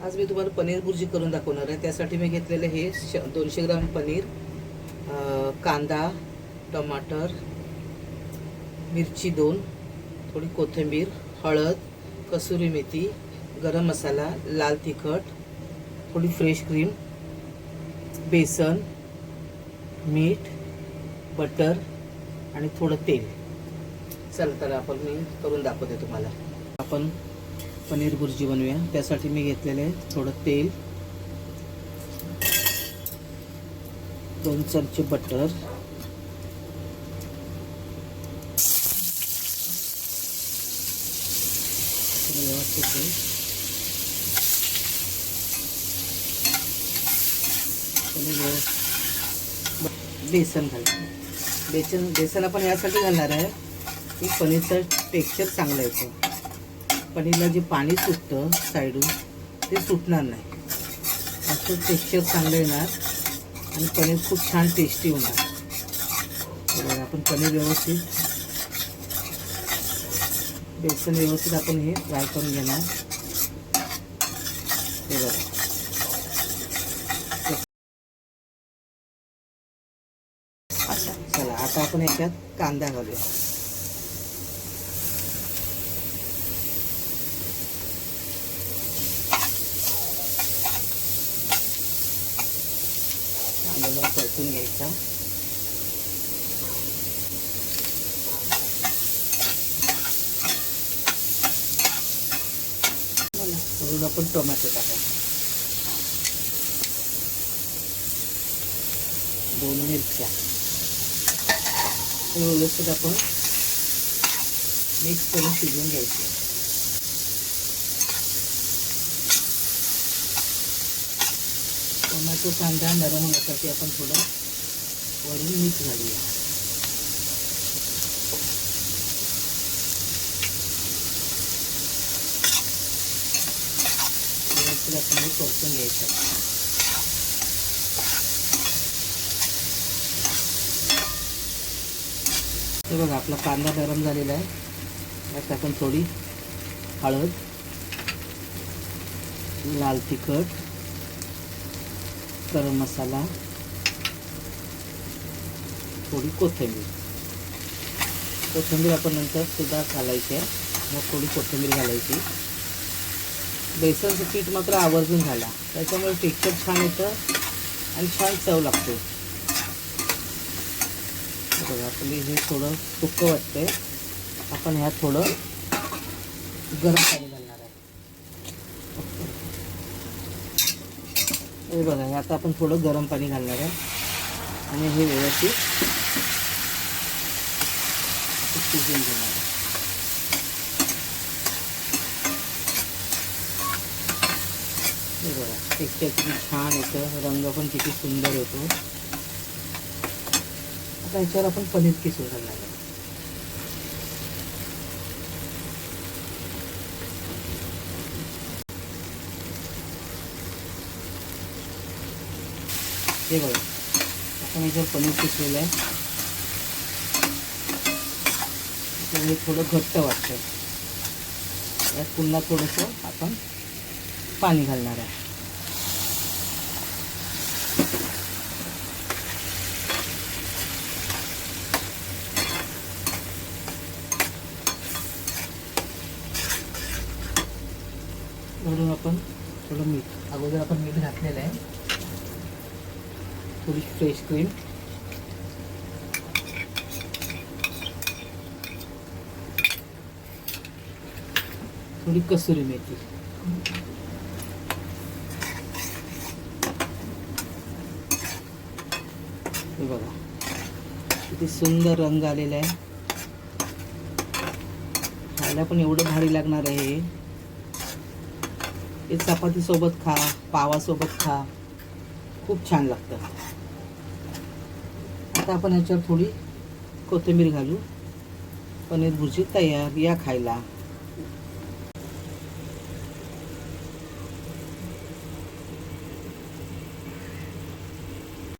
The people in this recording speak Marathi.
आज मी तुम्हाला पनीर भुर्जी करून दाखवणार आहे. त्यासाठी मी घेतलेले हे 200 ग्राम पनीर, कांदा, टमाटर, मिरची 2, थोडी कोथिंबीर, हळद, कसुरी मेथी, गरम मसाला, लाल तिखट, थोडी फ्रेश क्रीम, बेसन, मीठ, बटर आणि थोडं तेल. चला तर आपण मी करून दाखवते तुम्हाला. आपण पनीर भुर्जी बनवूया. त्यासाठी मी घेतलेले थोडं तेल, 2 चमचे बटर, व्यवस्थित बेसन घालायचं. बेसन आपण यासाठी घालणार आहे की पनीरचं टेक्स्चर चांगलं येतं. पनीरला जे पाणी सुटतं साईडून ते सुटणार नाही, असं टेक्स्चर चांगलं येणार आणि पनीर खूप छान टेस्टी होणार. आपण पनीर व्यवस्थित, बेसन व्यवस्थित आपण हे फ्राय करून घेणार. हे बघा, चला आता आपण याच्यात कांदा घालूया. कांदा जरा परतून घ्यायचा. म्हणून आपण टोमॅटो टाकायचा, 2 मिरच्या व्यवस्थित आपण मिक्स करून शिजवून घ्यायचे. टोमॅटो कांदा नरम होण्यासाठी आपण थोडं वरून मीठ घालूया. व्यवस्थित आपण हे परतून घ्यायचं. हे बघा, आपला कांदा गरम झालेला आहे. यात आपण थोडी हळद, लाल तिखट, गरम मसाला, थोडी कोथिंबीर आपण नंतर सुद्धा घालायची आहे. मग थोडी कोथिंबीर घालायची. बेसनचं पीठ मात्र आवर्जून घाला, त्याच्यामुळे टेक्स्चर छान येतं आणि छान चव लागते. बघा, आपली हे थोडं सुकं वाटतंय. आपण ह्यात थोडं गरम पाणी घालणार आहे. हे बघा, ह्यात आपण थोडं गरम पाणी घालणार आहे आणि हे व्यवस्थित शिजवून घेणार आहे. हे बघा, टेक्स्चर किती छान येतं, रंग पण किती सुंदर येतो. आता याच्यावर आपण पनीर किसून घालणार आहे. हे बघा, आपण याच्यावर पनीर किसलेलं आहे. हे थोडं घट्ट वाटतं. यात पुन्हा थोडंसं आपण पाणी घालणार आहे. वरून आपण थोडं मीठ, अगोदर आपण मीठ घातलेलं आहे. थोडी फ्रेश क्रीम, थोडी कसुरी मेथी, हे बघा किती सुंदर रंग आलेला आहे. खायला पण एवढं भारी लागणार आहे. हे चपाती सोबत खा, पावासोबत खा, खूप छान लागतं. आता आपण याच्यावर थोडी कोथिंबीर घालू. पनीर भुर्जी तयार. या खायला.